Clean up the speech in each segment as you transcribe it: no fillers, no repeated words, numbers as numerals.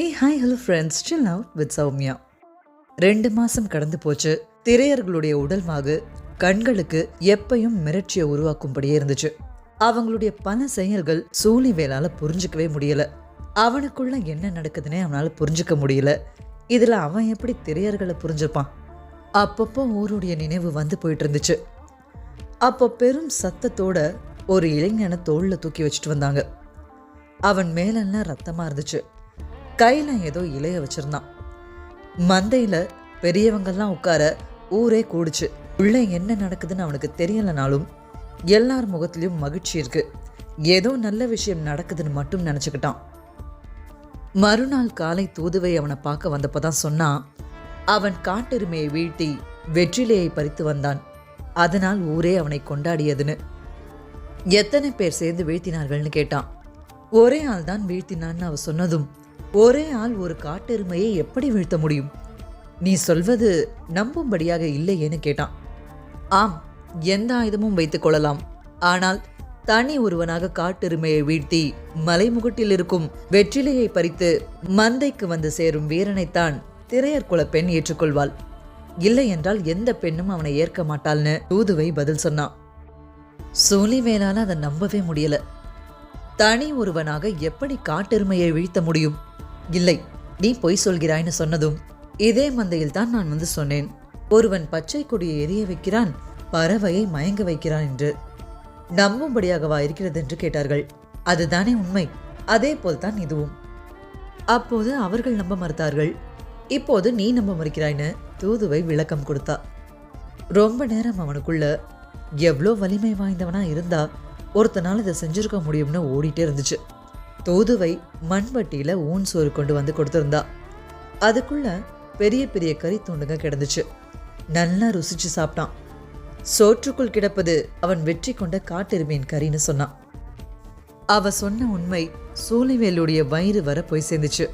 Hi hello friends, chill out with Soumya. 2 மாசம் கடந்து போச்சு. திரையர்களுடைய உடல்வாகு கண்களுக்கு எப்பையும் மிரட்சியை உருவாக்கும்படியே இருந்துச்சு. அவங்களுடைய பல செயல்கள் சூழிவேலால புரிஞ்சுக்கவே முடியல. அவனுக்குள்ள என்ன நடக்குதுன்னே அவனால புரிஞ்சுக்க முடியல. இதுல அவன் எப்படி திரையர்களை புரிஞ்சுப்பான்? அப்பப்போ ஊருடைய நினைவு வந்து போயிட்டு இருந்துச்சு. அப்போ பெரும் சத்தத்தோட ஒரு இளைஞனை தோளில் தூக்கி வச்சுட்டு வந்தாங்க. அவன் மேலெல்லாம் ரத்தமா இருந்துச்சு. கையில ஏதோ இலைய வச்சிருந்தான். மந்தையில பெரியவங்கெல்லாம் உட்கார ஊரே கூடுச்சு. உள்ள என்ன நடக்குதுன்னு அவனுக்கு தெரியலனாலும் எல்லார் முகத்திலையும் மகிழ்ச்சி இருக்கு. ஏதோ நல்ல விஷயம் நடக்குதுன்னு மட்டும் நினைச்சுக்கிட்டான். மறுநாள் காலை தூதுவை அவனை பார்க்க வந்தப்பதான் சொன்னான், அவன் காட்டெருமையை வீழ்த்தி வெற்றிலையை பறித்து வந்தான். அதனால் ஊரே அவனை கொண்டாடியதுன்னு. எத்தனை பேர் சேர்ந்து வீழ்த்தினார்கள்னு கேட்டான். ஒரே ஆள் தான் வீழ்த்தினான்னு அவ சொன்னதும், ஒரே ஆள் ஒரு காட்டெருமையை எப்படி வீழ்த்த முடியும்? நீ சொல்வது நம்பும்படியாக இல்லையேன்னு கேட்டான். ஆம், எந்த ஆயுதமும் வைத்துக் கொள்ளலாம். ஆனால் தனி ஒருவனாக காட்டெருமையை வீழ்த்தி மலைமுகட்டில் இருக்கும் வெற்றிலையை பறித்து மந்தைக்கு வந்து சேரும் வீரனைத்தான் திரையர் குல பெண் ஏற்றுக்கொள்வாள். இல்லை என்றால் எந்த பெண்ணும் அவனை ஏற்க மாட்டாள்னு தூதுவை பதில் சொன்னான். சோழிவேலால அதை நம்பவே முடியல. தனி ஒருவனாக எப்படி காட்டெருமையை வீழ்த்த முடியும்? இல்லை, நீ பொய் சொல்கிறாய்னு சொன்னதும், இதே மந்தையில் தான் நான் வந்து சொன்னேன், ஒருவன் பச்சை கொடியை எரிய வைக்கிறான், பறவையை மயங்க வைக்கிறான் என்று. நம்பும்படியாகவா இருக்கிறது என்று கேட்டார்கள். அதுதானே உண்மை, அதே போல்தான் இதுவும். அப்போது அவர்கள் நம்ப மறுத்தார்கள். இப்போது நீ நம்ப மறுக்கிறாய்னு தூதுவை விளக்கம் கொடுத்தா. ரொம்ப நேரம் அவனுக்குள்ள எவ்வளோ வலிமை வாய்ந்தவனா இருந்தா ஒருத்தனால இதை செஞ்சிருக்க முடியும்னு ஓடிட்டே இருந்துச்சு. தூதுவை மண்வட்டியில ஊன் சோறு கொண்டு வந்து கொடுத்திருந்தா. அதுக்குள்ள பெரிய பெரிய கறி துண்டுங்க கிடந்துச்சு. நல்லா ருசிச்சு சாப்பிட்டான். சோற்றுக்குள் கிடப்பது அவன் வெற்றி கொண்ட காட்டெருமையின் கறின்னு சொன்னான். அவ சொன்ன உண்மை சூழிவேலுடைய வயிறு வர போய் சேர்ந்துச்சு.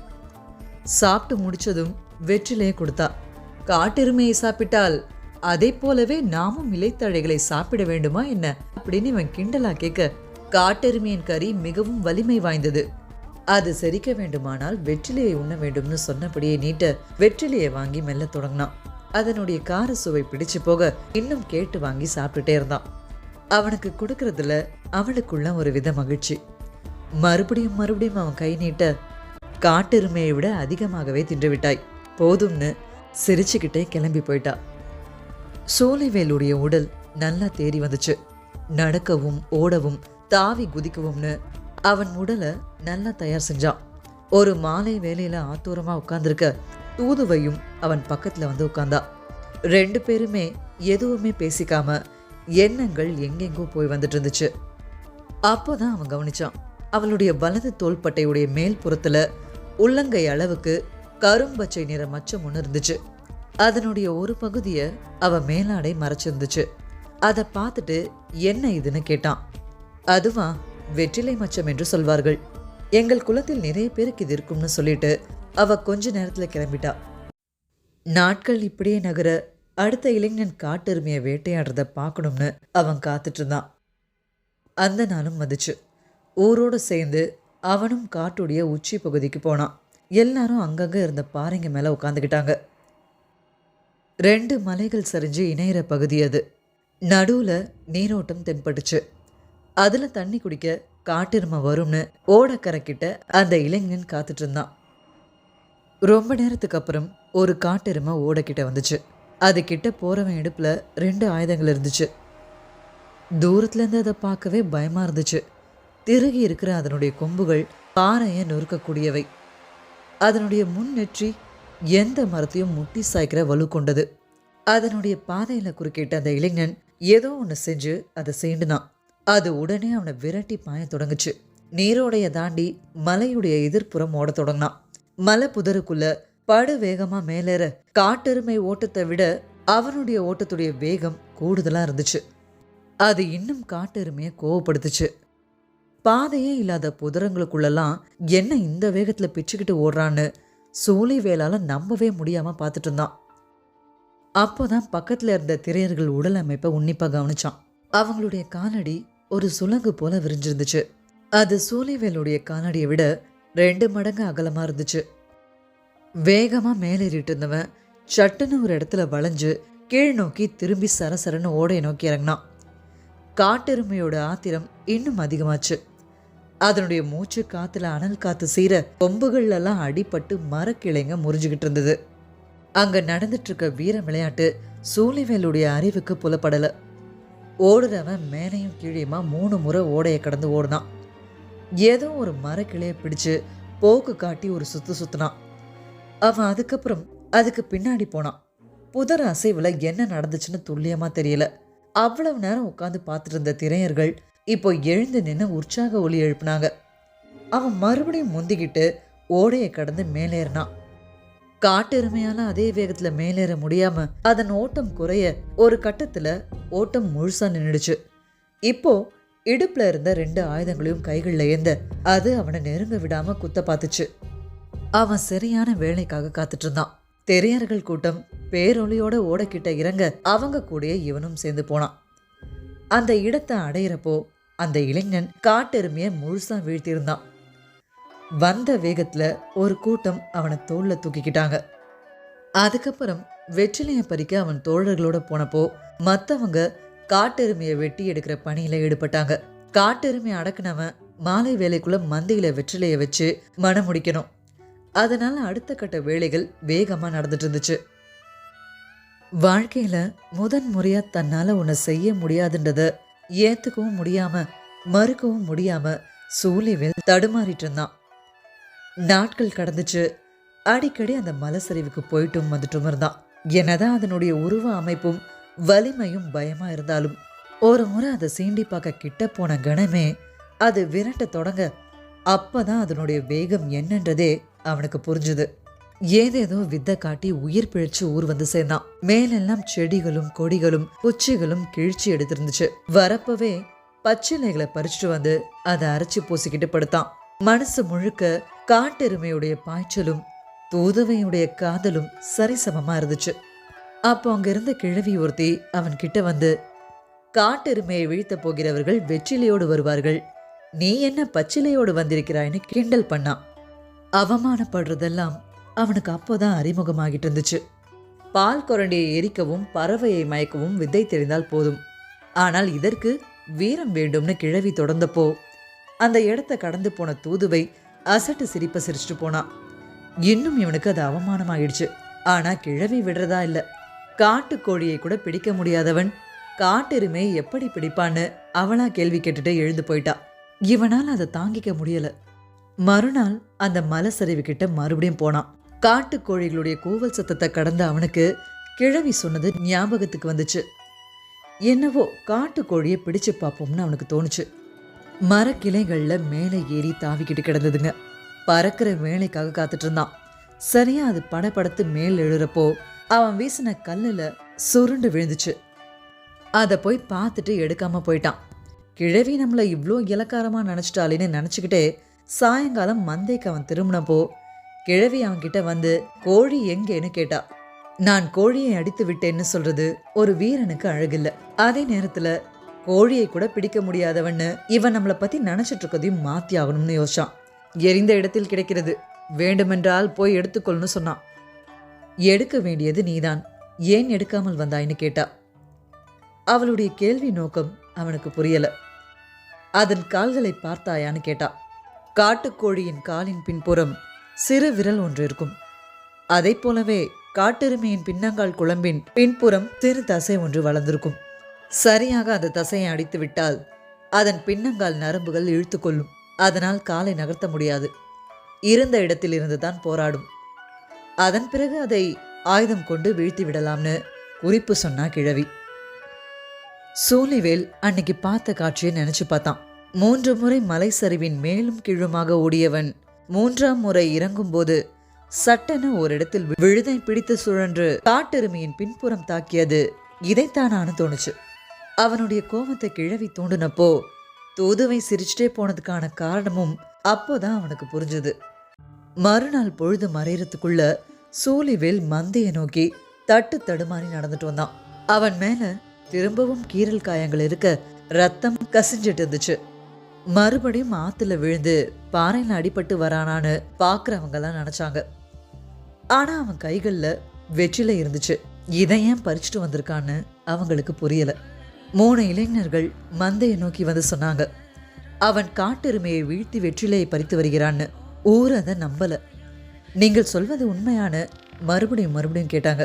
சாப்பிட்டு முடிச்சதும் வெற்றிலையே கொடுத்தா. காட்டெருமையை சாப்பிட்டால் அதை போலவே நாமும் இலைத்தழைகளை சாப்பிட வேண்டுமா என்ன அப்படின்னு இவன் கிண்டலா கேட்க, காட்டெருமையின் கறி மிகவும் வலிமை வாய்ந்தது, அது செரிக்க வேண்டுமானால் வெற்றிலையை உண்ண வேண்டும்னு சொன்னபடியே நீட்ட வெற்றிலையை வாங்கி மெல்ல தொடங்கினான். அதனுடைய கார சுவை பிடிச்சு போக இன்னும் கேட்டு வாங்கி சாப்பிட்டுட்டே இருந்தான். அவனுக்கு கொடுக்கறதுல அவளுக்குள்ள ஒரு வித மகிழ்ச்சி. மறுபடியும் மறுபடியும் அவன் கை நீட்ட, காட்டெருமையை விட அதிகமாகவே தின்று விட்டாய், போதும்னு சிரிச்சுக்கிட்டே கிளம்பி போயிட்டா. சோழிவேலுடைய உடல் நல்லா தேறி வந்துச்சு. நடக்கவும் ஓடவும் தாவி குதிக்கவும்னு அவன் உடலை நல்லா தயார் செஞ்சான். ஒரு மாலை வேலையில ஆத்தூரமா உட்கார்ந்துருக்க தூதுவையும் அவன் பக்கத்துல வந்து உட்கார்ந்தா. 2 பேருமே எதுவுமே பேசிக்காம எண்ணங்கள் எங்கெங்கோ போய் வந்துட்டு இருந்துச்சு. அப்போதான் அவன் கவனிச்சான், அவளுடைய வலது தோள்பட்டையுடைய மேல் புறத்துல உள்ளங்கை அளவுக்கு கரும்பச்சை நிற மச்சம் ஒன்று இருந்துச்சு. அதனுடைய ஒரு பகுதியை அவ மேலாடை மறைச்சிருந்துச்சு. அதை பார்த்துட்டு என்ன இதுன்னு கேட்டான். அதுவா, வெற்றிலை மச்சம் என்று சொல்வார்கள். எங்கள் குலத்தில் நிறைய பேருக்கு இது இருக்கும்னு சொல்லிட்டு அவ கொஞ்ச நேரத்துல கிளம்பிட்டா. நாட்கள் இப்படியே நகர அடுத்த இளைஞன் காட்டெருமையை வேட்டையாடுறத பார்க்கணும்னு அவன் காத்துட்டு இருந்தான். அந்த நாளும் வந்துச்சு. ஊரோடு சேர்ந்து அவனும் காட்டுடைய உச்சி பகுதிக்கு போனான். எல்லாரும் அங்கங்க இருந்த பாறைங்க மேல உட்காந்துக்கிட்டாங்க. 2 மலைகள் சரிஞ்சு இணையிற பகுதி அது. நடுவுல நீரோட்டம் தென்பட்டுச்சு. அதுல தண்ணி குடிக்க காட்டெருமை வரும்னு ஓடக்கரைக்கிட்ட அந்த இளைஞன் காத்துட்டு இருந்தான். ரொம்ப நேரத்துக்கு அப்புறம் ஒரு காட்டெருமை ஓடக்கிட்ட வந்துச்சு. அது கிட்ட போறவன் இடுப்புல 2 ஆயுதங்கள் இருந்துச்சு. தூரத்துல இருந்து அதை பார்க்கவே பயமா இருந்துச்சு. திருகி இருக்கிற அதனுடைய கொம்புகள் பாறையை நொறுக்கக்கூடியவை. அதனுடைய முன்னெற்றி எந்த மரத்தையும் முட்டி சாய்க்கிற வலு கொண்டது. அதனுடைய பாதையில குறுக்கிட்ட அந்த இளைஞன் ஏதோ ஒன்று செஞ்சு அதை சீண்டுனான். அது உடனே அவனை விரட்டி பாய தொடங்குச்சு. நீரோடைய தாண்டி மலையுடைய எதிர்ப்புறம் ஓட தொடங்கினான். மலை புதருக்குள்ள படு வேகமா மேலேற காட்டெருமை ஓட்டத்தை விட அவனுடைய ஓட்டத்துடைய வேகம் கூடுதலா இருந்துச்சு. அது இன்னும் காட்டெருமையை கோவப்படுத்துச்சு. பாதையே இல்லாத புதரங்களுக்குள்ளெல்லாம் என்ன இந்த வேகத்துல பிச்சுக்கிட்டு ஓடுறான்னு சோழிவேலால நம்பவே முடியாம பார்த்துட்டு இருந்தான். அப்போதான் பக்கத்துல இருந்த திரையர்கள் உடல் அமைப்பை உன்னிப்பா கவனிச்சான். அவங்களுடைய காலடி ஒரு சுலங்கு போல விரிஞ்சிருந்துச்சு. அது சோழிவேலுடைய காலடியை விட 2 மடங்கு அகலமா இருந்துச்சு. வேகமா மேலேறிட்டு இருந்தவன் சட்டுன்னு ஒரு இடத்துல வளைஞ்சு கீழ் நோக்கி திரும்பி சரசரன்னு ஓடையை நோக்கி இறங்கினான். காட்டெருமையோட ஆத்திரம் இன்னும் அதிகமாச்சு. அதனுடைய மூச்சு காத்துல அனல் காத்து சீர கொம்புகள் எல்லாம் அடிபட்டு மரக்கிளைங்க முறிஞ்சுக்கிட்டு இருந்தது. அங்க நடந்துட்டு இருக்க வீர விளையாட்டு சூழிவேலுடைய அறிவுக்கு புலப்படல. ஓடுறவன் மேலையும் கீழேயுமா 3 முறை ஓடையை கடந்து ஓடுனான். ஏதோ ஒரு மரக்கிளைய பிடிச்சு போக்கு காட்டி ஒரு சுத்துனான். அவன் அதுக்கப்புறம் அதுக்கு பின்னாடி போனான். புதர் அசைவுல என்ன நடந்துச்சுன்னு துல்லியமா தெரியல. அவ்வளவு நேரம் உட்காந்து பார்த்துட்டு இருந்த திரையர்கள் இப்போ எழுந்து நின்று உற்சாக ஒலி எழுப்பினாங்க. அவன் மறுபடியும் முந்திக்கிட்டு ஓடையை கடந்து மேலேறினான். காட்டெருமையால அதே வேகத்துல மேலேற முடியாம அதன் ஓட்டம் குறைய ஒரு கட்டத்துல ஓட்டம் முழுசா நின்றுடுச்சு. இப்போ இடுப்புல இருந்த 2 ஆயுதங்களையும் கைகள்ல ஏந்த அது அவனை நெருங்க விடாம குத்த பார்த்துச்சு. அவன் சரியான வேலைக்காக காத்துட்டு இருந்தான். தெரியர்கள் கூட்டம் பேரொலியோட ஓடக்கிட்ட இறங்க அவங்க கூட இவனும் சேர்ந்து போனான். அந்த இடத்தை அடையிறப்போ அந்த இளைஞன் காட்டெருமைய முழுசா வீழ்த்தியிருந்தான். வந்த வேகத்துல ஒரு கூட்டம் அவனை தோல்ல தூக்கிக்கிட்டாங்க. அதுக்கப்புறம் வெற்றிலைய பறிக்க அவன் தோழர்களோட போனப்போ மற்றவங்க காட்டெருமையை வெட்டி எடுக்கிற பணியில ஈடுபட்டாங்க. காட்டெருமையை அடக்குனவன் மாலை வேலைக்குள்ள மந்தையில வெற்றிலைய வச்சு மனம் முடிக்கணும். அதனால அடுத்த கட்ட வேலைகள் வேகமா நடந்துட்டு இருந்துச்சு. வாழ்க்கையில முறையா தன்னால உன்னை செய்ய முடியாதுன்றத ஏத்துக்கவும் முடியாம மறுக்கவும் முடியாம சூழிவேல் தடுமாறிட்டு இருந்தான். நாட்கள் கடந்துச்சு. அடிக்கடி அந்த மலைச்சரிவுக்கு போயிட்டும் வந்துட்டும் இருந்தான். என்னதான் அதனுடைய உருவ அமைப்பும் வலிமையும் பயமா இருந்தாலும் ஒரு முறை அதை சீண்டி பார்க்க கிட்ட போன கணமே அது விரட்ட தொடங்க அப்பதான் அதனுடைய வேகம் என்னன்றதே அவனுக்கு புரிஞ்சுது. ஏதேதோ வித்தை காட்டி உயிர் பிழைச்சு ஊர் வந்து சேர்ந்தான். மேலெல்லாம் செடிகளும் கொடிகளும் குச்சிகளும் கிழிச்சு எடுத்திருந்துச்சு. வரப்பவே பச்சிலைகளை பறிச்சுட்டு வந்து அதை அரைச்சி பூசிக்கிட்டு படுத்தான். மனசு முழுக்க காட்டெருமையுடைய பாய்ச்சலும் தூதுவையுடைய காதலும் சரிசமமா இருந்துச்சு. அப்போ அங்க இருந்த கிழவி ஒருத்தி அவன் கிட்ட வந்து, காட்டெருமையை வீழ்த்த போகிறவர்கள் வெற்றிலையோடு வருவார்கள், நீ என்ன பச்சிலையோடு வந்திருக்கிறாய்னு கிண்டல் பண்ணான். அவமானப்படுறதெல்லாம் அவனுக்கு அப்போதான் அறிமுகமாகிட்டு இருந்துச்சு. பால் கொரண்டியை எரிக்கவும் பறவையை மயக்கவும் வித்தை தெரிந்தால் போதும், ஆனால் இதற்கு வீரம் வேண்டும்னு கிழவி தொடர்ந்தப்போ அந்த இடத்த கடந்து போன தூதுவை அசட்டு சிரிப்ப சிரிச்சுட்டு போனான். இன்னும் இவனுக்கு அது அவமானமாயிடுச்சு. ஆனா கிழவி விடுறதா இல்ல. காட்டுக்கோழியை கூட பிடிக்க முடியாதவன் காட்டெருமை எப்படி பிடிப்பான்னு அவளா கேள்வி கேட்டுட்டு எழுந்து போயிட்டா. இவனால் அதை தாங்கிக்க முடியல. மறுநாள் அந்த மலைச்சரிவு கிட்ட மறுபடியும் போனான். காட்டுக்கோழிகளுடைய கூவல் சத்தத்தை கடந்த அவனுக்கு கிழவி சொன்னது ஞாபகத்துக்கு வந்துச்சு. என்னவோ காட்டுக்கோழியை பிடிச்சு பார்ப்போம்னு அவனுக்கு தோணுச்சு. மரக்கிளைகள்ல மேலே ஏறி தாவிக்கிட்டு கிடந்ததுங்க. பறக்கிற வேலைக்காக காத்துட்டு இருந்தான். சரியா அது படபடத்து மேல் எழுறப்போ அவன் வீசின கல்லுல சுருண்டு விழுந்துச்சு. அதை போய் பார்த்துட்டு எடுக்காம போயிட்டான். கிழவி நம்மளை இவ்வளோ இலக்காரமா நினைச்சிட்டாலேன்னு நினைச்சுக்கிட்டே சாயங்காலம் மந்தைக்கு அவன் திரும்பினப்போ கிழவி அவன்கிட்ட வந்து கோழி எங்கேன்னு கேட்டா. நான் கோழியை அடித்து விட்டேன்னு சொல்றது ஒரு வீரனுக்கு அழகில்ல. அதே நேரத்துல கோழியை கூட பிடிக்க முடியாதவன்னு இவன் நம்மளை பத்தி நினைச்சிட்டு இருக்கதையும் மாத்தி ஆகணும்னு யோசிச்சான். எரிந்த இடத்தில் கிடைக்கிறது, வேண்டுமென்றால் போய் எடுத்துக்கொள்னு சொன்னான். எடுக்க வேண்டியது நீதான், ஏன் எடுக்காமல் வந்தாயின்னு கேட்டா. அவளுடைய கேள்வி நோக்கம் அவனுக்கு புரியல. அதன் கால்களை பார்த்தாயான்னு கேட்டா. காட்டுக்கோழியின் காலின் பின்புறம் சிறு விரல் ஒன்று இருக்கும். அதை போலவே காட்டெருமையின் பின்னங்கால் குழம்பின் பின்புறம் சிறு தசை ஒன்று வளர்ந்திருக்கும். சரியாக அந்த தசையை அடித்து விட்டால் அதன் பின்னங்கால் நரம்புகள் இழுத்து கொள்ளும். அதனால் காலை நகர்த்த முடியாது. இருந்த இடத்தில் இருந்துதான் போராடும். அதன் பிறகு அதை ஆயுதம் கொண்டு வீழ்த்தி விடலாம்னு குறிப்பு சொன்னா கிழவி. சூழிவேல் அன்னைக்கு பார்த்த காட்சியை நினைச்சு பார்த்தான். 3 முறை மலை சரிவின் மேலும் கீழுமாக ஓடியவன் 3ஆம் முறை இறங்கும் போது சட்டென ஒரு இடத்தில் விழுதை பிடித்து சுழன்று காட்டெருமையின் பின்புறம் தாக்கியது இதைத்தானான்னு தோணுச்சு. அவனுடைய கோபத்தை கிழவி தூண்டினப்போ தூதுவை சிரிச்சுட்டே போனதுக்கான காரணமும் அப்போதான் அவனுக்கு புரிஞ்சுது. மறுநாள் பொழுது மறையறதுக்குள்ள சூழிவேல் மந்தையை நோக்கி தட்டு தடுமாறி நடந்துட்டு வந்தான். அவன் மேல திரும்பவும் கீரல் காயங்கள் இருக்க ரத்தம் கசிஞ்சிட்டு இருந்துச்சு. மறுபடியும் ஆத்துல விழுந்து பாறையில அடிபட்டு வரானான்னு பாக்குறவங்க எல்லாம் நினைச்சாங்க. ஆனா அவன் கைகள்ல வெற்றிலை இருந்துச்சு. இதை ஏன் பறிச்சுட்டு வந்திருக்கான்னு அவங்களுக்கு புரியல. 3 இளைஞர்கள் மந்தையை நோக்கி வந்து சொன்னாங்க, அவன் காட்டெருமையை வீழ்த்தி வெற்றிலையை பறித்து வருகிறான்னு. ஊர் அதை நம்பல. நீங்கள் சொல்வது உண்மையான மறுபடியும் கேட்டாங்க.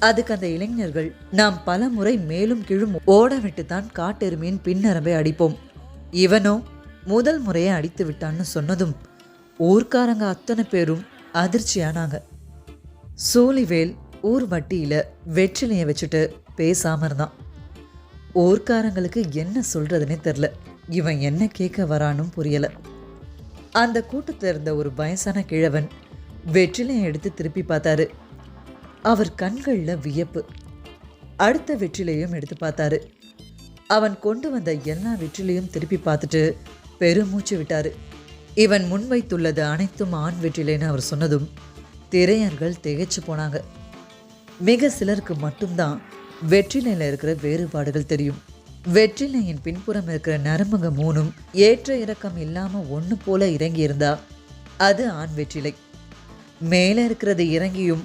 அதுக்கு அந்த இளைஞர்கள், நாம் பல முறை மேலும் கீழும் ஓட விட்டுத்தான் காட்டெருமையின் பின்னரம்பை அடிப்போம், இவனோ முதல் முறையை அடித்து விட்டான்னு சொன்னதும் ஊர்க்காரங்க அத்தனை பேரும் அதிர்ச்சியானாங்க. சூழிவேல் ஊர் வட்டியில வெற்றிலையை வச்சுட்டு பேசாம இருந்தான். ஊர்க்காரங்களுக்கு என்ன சொல்றதுன்னே தெரில. இவன் என்ன கேட்க வரானும் புரியல. அந்த கூட்டத்தில் இருந்த ஒரு வயசான கிழவன் வெற்றிலையை எடுத்து திருப்பி பார்த்தாரு. அவர் கண்களில் வியப்பு. அடுத்த வெற்றிலையும் எடுத்து பார்த்தாரு. அவன் கொண்டு வந்த எல்லா வெற்றிலையும் திருப்பி பார்த்துட்டு பெருமூச்சு விட்டாரு. இவன் முன்வைத்துள்ளது அனைத்தும் ஆண் வெற்றிலைன்னு அவர் சொன்னதும் திரையர்கள் திகைச்சு போனாங்க. மிக சிலருக்கு மட்டும்தான் வெற்றிலையில் இருக்கிற வேறுபாடுகள் தெரியும். வெற்றிலையின் பின்புறம் இருக்கிற நரம்புங்க 3ம் ஏற்ற இறக்கம் இல்லாமல் ஒன்று போல இறங்கி இருந்தா அது ஆண் வெற்றிலை. மேலே இருக்கிறது இறங்கியும்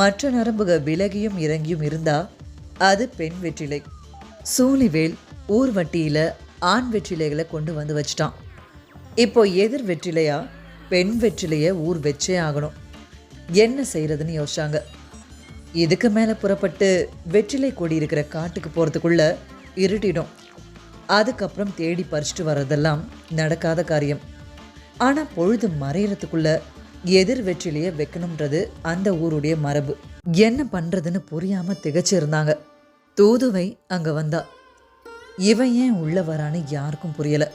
மற்ற நரம்புக விலகியும் இறங்கியும் இருந்தா அது பெண் வெற்றிலை. சூழிவேல் ஊர் வட்டியில் ஆண் வெற்றிலைகளை கொண்டு வந்து வச்சிட்டான். இப்போ எதிர் வெற்றிலையா பெண் வெற்றிலையை ஊர் வச்சே ஆகணும். என்ன செய்யறதுன்னு யோசிச்சாங்க. இதுக்கு மேலே புறப்பட்டு வெற்றிலை கொடி இருக்கிற காட்டுக்கு போகிறதுக்குள்ள இருட்டிடும். அதுக்கப்புறம் தேடி பறிச்சுட்டு வர்றதெல்லாம் நடக்காத காரியம். ஆனால் பொழுது மறையறதுக்குள்ள எதிர் வெற்றிலையை வைக்கணுன்றது அந்த ஊருடைய மரபு. என்ன பண்ணுறதுன்னு புரியாமல் திகச்சிருந்தாங்க. தூதுவை அங்கே வந்தா. இவன் ஏன் உள்ள வரான்னு யாருக்கும் புரியலை.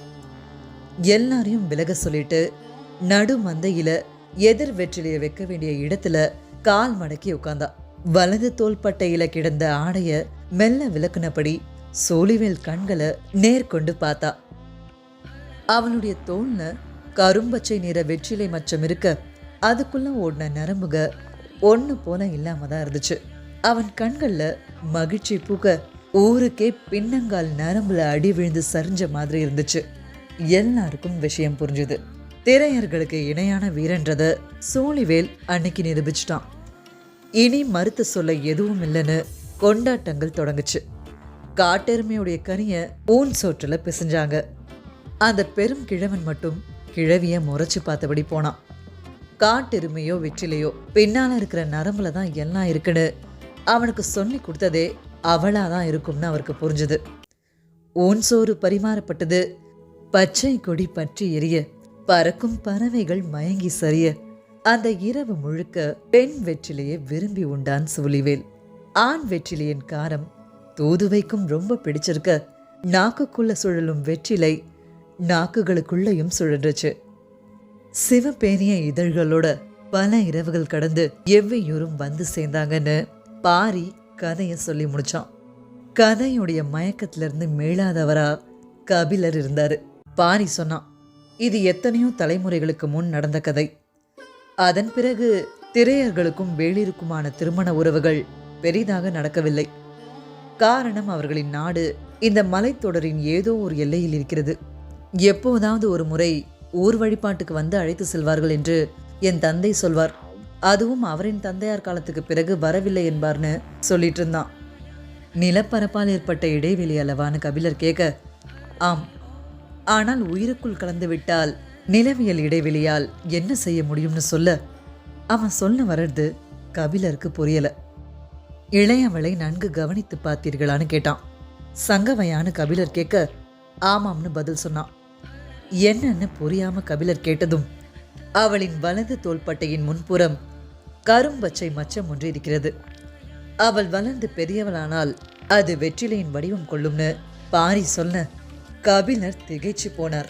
எல்லாரையும் விலக சொல்லிட்டு நடு மந்தையில் எதிர் வெற்றிலையை வைக்க வேண்டிய இடத்துல கால் மடக்கி உட்கார்ந்தா. வலது தோள்பட்டையில கிடந்த ஆடைய மெல்ல விலக்குனபடி சோழிவேல் கண்களை நேர்கொண்டு பார்த்தா. அவனுடைய தோல்ல கரும்பச்சை நிற வெற்றிலை மச்சம் இருக்க அதுக்குள்ள ஓடின நரம்புக ஒன்று போல இல்லாம தான் இருந்துச்சு. அவன் கண்கள்ல மகிழ்ச்சி பூக்க ஊருக்கே பின்னங்கால் நரம்புல அடி விழுந்து சரிஞ்ச மாதிரி இருந்துச்சு. எல்லாருக்கும் விஷயம் புரிஞ்சுது. திரையர்களுக்கு இணையான வீரன்றத சோழிவேல் அன்னைக்கு நிரூபிச்சிட்டான். இனி மறுத்து சொல்ல எதுவும் இல்லைன்னு கொண்டாட்டங்கள் தொடங்குச்சு. காட்டெருமையுடைய கனியை ஊன் சோற்றில் பிசைஞ்சாங்க. அந்த பெரும் கிழவன் மட்டும் கிழவிய முறைச்சு பார்த்தபடி போனான். காட்டெருமையோ வெற்றிலையோ பின்னால இருக்கிற நரம்புல தான் எல்லாம் இருக்குன்னு அவனுக்கு சொல்லி கொடுத்ததே அவளாதான் இருக்கும்னு அவருக்கு புரிஞ்சுது. ஊன் சோறு பரிமாறப்பட்டது. பச்சை கொடி பற்றி எரிய பறக்கும் பறவைகள் மயங்கி சரிய அந்த இரவு முழுக்க பெண் வெற்றிலையை விரும்பி உண்டான் சூழிவேல். ஆண் வெற்றிலையின் காரம் தூதுவைக்கும் ரொம்ப பிடிச்சிருக்க நாக்குக்குள்ள சுழலும் வெற்றிலை நாக்குகளுக்குள்ளையும் சுழன்றுச்சு. சிவப்பேனிய இதழ்களோட பல இரவுகள் கடந்து எவ்வையூரும் வந்து சேர்ந்தாங்கன்னு பாரி கதையை சொல்லி முடிச்சான். கதையுடைய மயக்கத்திலிருந்து மீளாதவரா கபிலர் இருந்தாரு. பாரி சொன்னான், இது எத்தனையோ தலைமுறைகளுக்கு முன் நடந்த கதை. அதன் பிறகு திரையர்களுக்கும் வேளிருக்குமான திருமண உறவுகள் பெரிதாக நடக்கவில்லை. காரணம், அவர்களின் நாடு இந்த மலைத்தொடரின் ஏதோ ஒரு எல்லையில் இருக்கிறது. எப்போதாவது ஒரு முறை ஊர் வழிபாட்டுக்கு வந்து அழைத்து செல்வார்கள் என்று என் தந்தை சொல்வார். அதுவும் அவரின் தந்தையார் காலத்துக்கு பிறகு வரவில்லை என்பார்னு சொல்லிட்டு இருந்தான். நிலப்பரப்பால் ஏற்பட்ட இடைவெளி அல்லவான்னு கபிலர் கேட்க, ஆம், ஆனால் உயிருக்குள் கலந்து விட்டால் நிலவியல் இடைவெளியால் என்ன செய்ய முடியும்னு சொல்ல அவன் சொல்ல வர்றது கபிலருக்கு புரியல. இளையவளை நன்கு கவனித்து பார்த்தீர்களான்னு கேட்டான். சங்கவையான்னு கபிலர் கேட்க ஆமாம்னு பதில் சொன்னான். என்னன்னு புரியாம கபிலர் கேட்டதும் அவளின் வலது தோள்பட்டையின் முன்புறம் கரும்பச்சை மச்சம் ஒன்று இருக்கிறது. அவள் வளர்ந்து பெரியவளானால் அது வெற்றிலையின் வடிவம் கொள்ளும்னு பாரி சொன்ன கபிலர் திகைச்சு போனார்.